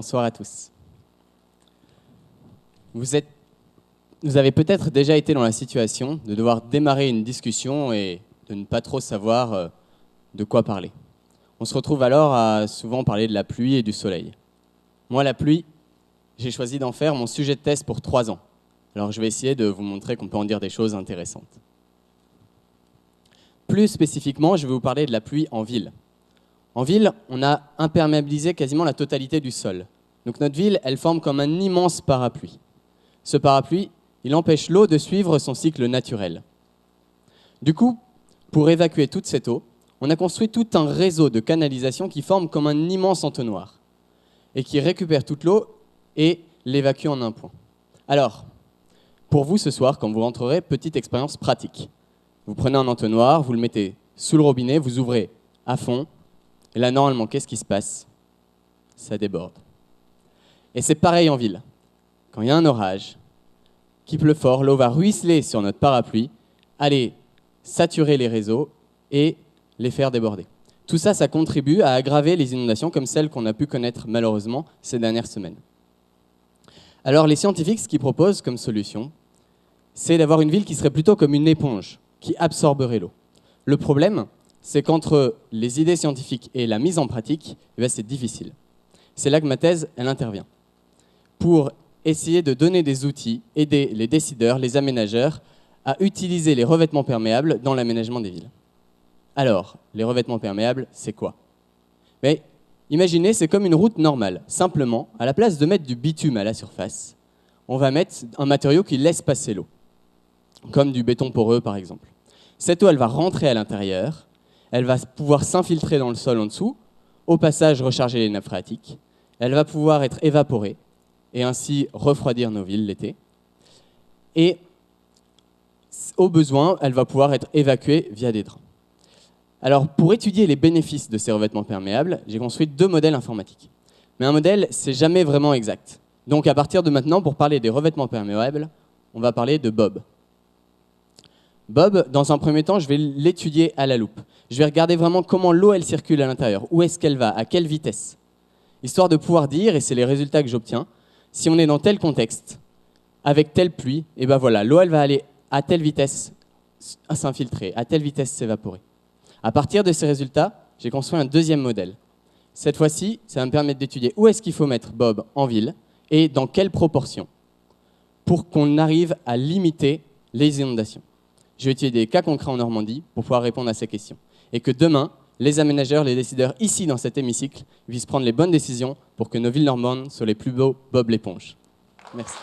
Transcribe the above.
bonsoir à tous. Vous avez peut-être déjà été dans la situation de devoir démarrer une discussion et de ne pas trop savoir de quoi parler. On se retrouve alors à souvent parler de la pluie et du soleil. Moi, la pluie, j'ai choisi d'en faire mon sujet de thèse pour 3 ans. Alors je vais essayer de vous montrer qu'on peut en dire des choses intéressantes. Plus spécifiquement, je vais vous parler de la pluie en ville. En ville, on a imperméabilisé quasiment la totalité du sol. Donc notre ville, elle forme comme un immense parapluie. Ce parapluie, il empêche l'eau de suivre son cycle naturel. Du coup, pour évacuer toute cette eau, on a construit tout un réseau de canalisation qui forme comme un immense entonnoir et qui récupère toute l'eau et l'évacue en un point. Alors, pour vous ce soir, quand vous rentrerez, petite expérience pratique. Vous prenez un entonnoir, vous le mettez sous le robinet, vous ouvrez à fond, et là, normalement, qu'est-ce qui se passe? Ça déborde. Et c'est pareil en ville. Quand il y a un orage, qu'il pleut fort, l'eau va ruisseler sur notre parapluie, aller saturer les réseaux et les faire déborder. Tout ça, ça contribue à aggraver les inondations comme celles qu'on a pu connaître malheureusement ces dernières semaines. Alors les scientifiques, ce qu'ils proposent comme solution, c'est d'avoir une ville qui serait plutôt comme une éponge, qui absorberait l'eau. Le problème, c'est qu'entre les idées scientifiques et la mise en pratique, c'est difficile. C'est là que ma thèse, elle intervient. Pour essayer de donner des outils, aider les décideurs, les aménageurs, à utiliser les revêtements perméables dans l'aménagement des villes. Alors, les revêtements perméables, c'est quoi? Mais imaginez, c'est comme une route normale. Simplement, à la place de mettre du bitume à la surface, on va mettre un matériau qui laisse passer l'eau, comme du béton poreux par exemple. Cette eau, elle va rentrer à l'intérieur, elle va pouvoir s'infiltrer dans le sol en dessous, au passage recharger les nappes phréatiques, elle va pouvoir être évaporée et ainsi refroidir nos villes l'été. Et au besoin, elle va pouvoir être évacuée via des drains. Alors, pour étudier les bénéfices de ces revêtements perméables, j'ai construit 2 modèles informatiques. Mais un modèle, c'est jamais vraiment exact. Donc, à partir de maintenant, pour parler des revêtements perméables, on va parler de Bob. Bob, dans un premier temps, je vais l'étudier à la loupe. Je vais regarder vraiment comment l'eau, elle circule à l'intérieur. Où est-ce qu'elle va? À quelle vitesse? Histoire de pouvoir dire, et c'est les résultats que j'obtiens, si on est dans tel contexte, avec telle pluie, et ben voilà, l'eau, elle va aller à telle vitesse s'infiltrer, à telle vitesse s'évaporer. À partir de ces résultats, j'ai construit un 2e modèle. Cette fois-ci, ça va me permettre d'étudier où est-ce qu'il faut mettre Bob en ville et dans quelle proportion pour qu'on arrive à limiter les inondations. Je vais étudier des cas concrets en Normandie pour pouvoir répondre à ces questions. Et que demain, les aménageurs, les décideurs ici dans cet hémicycle puissent prendre les bonnes décisions pour que nos villes normandes soient les plus beaux Bob l'éponge. Merci.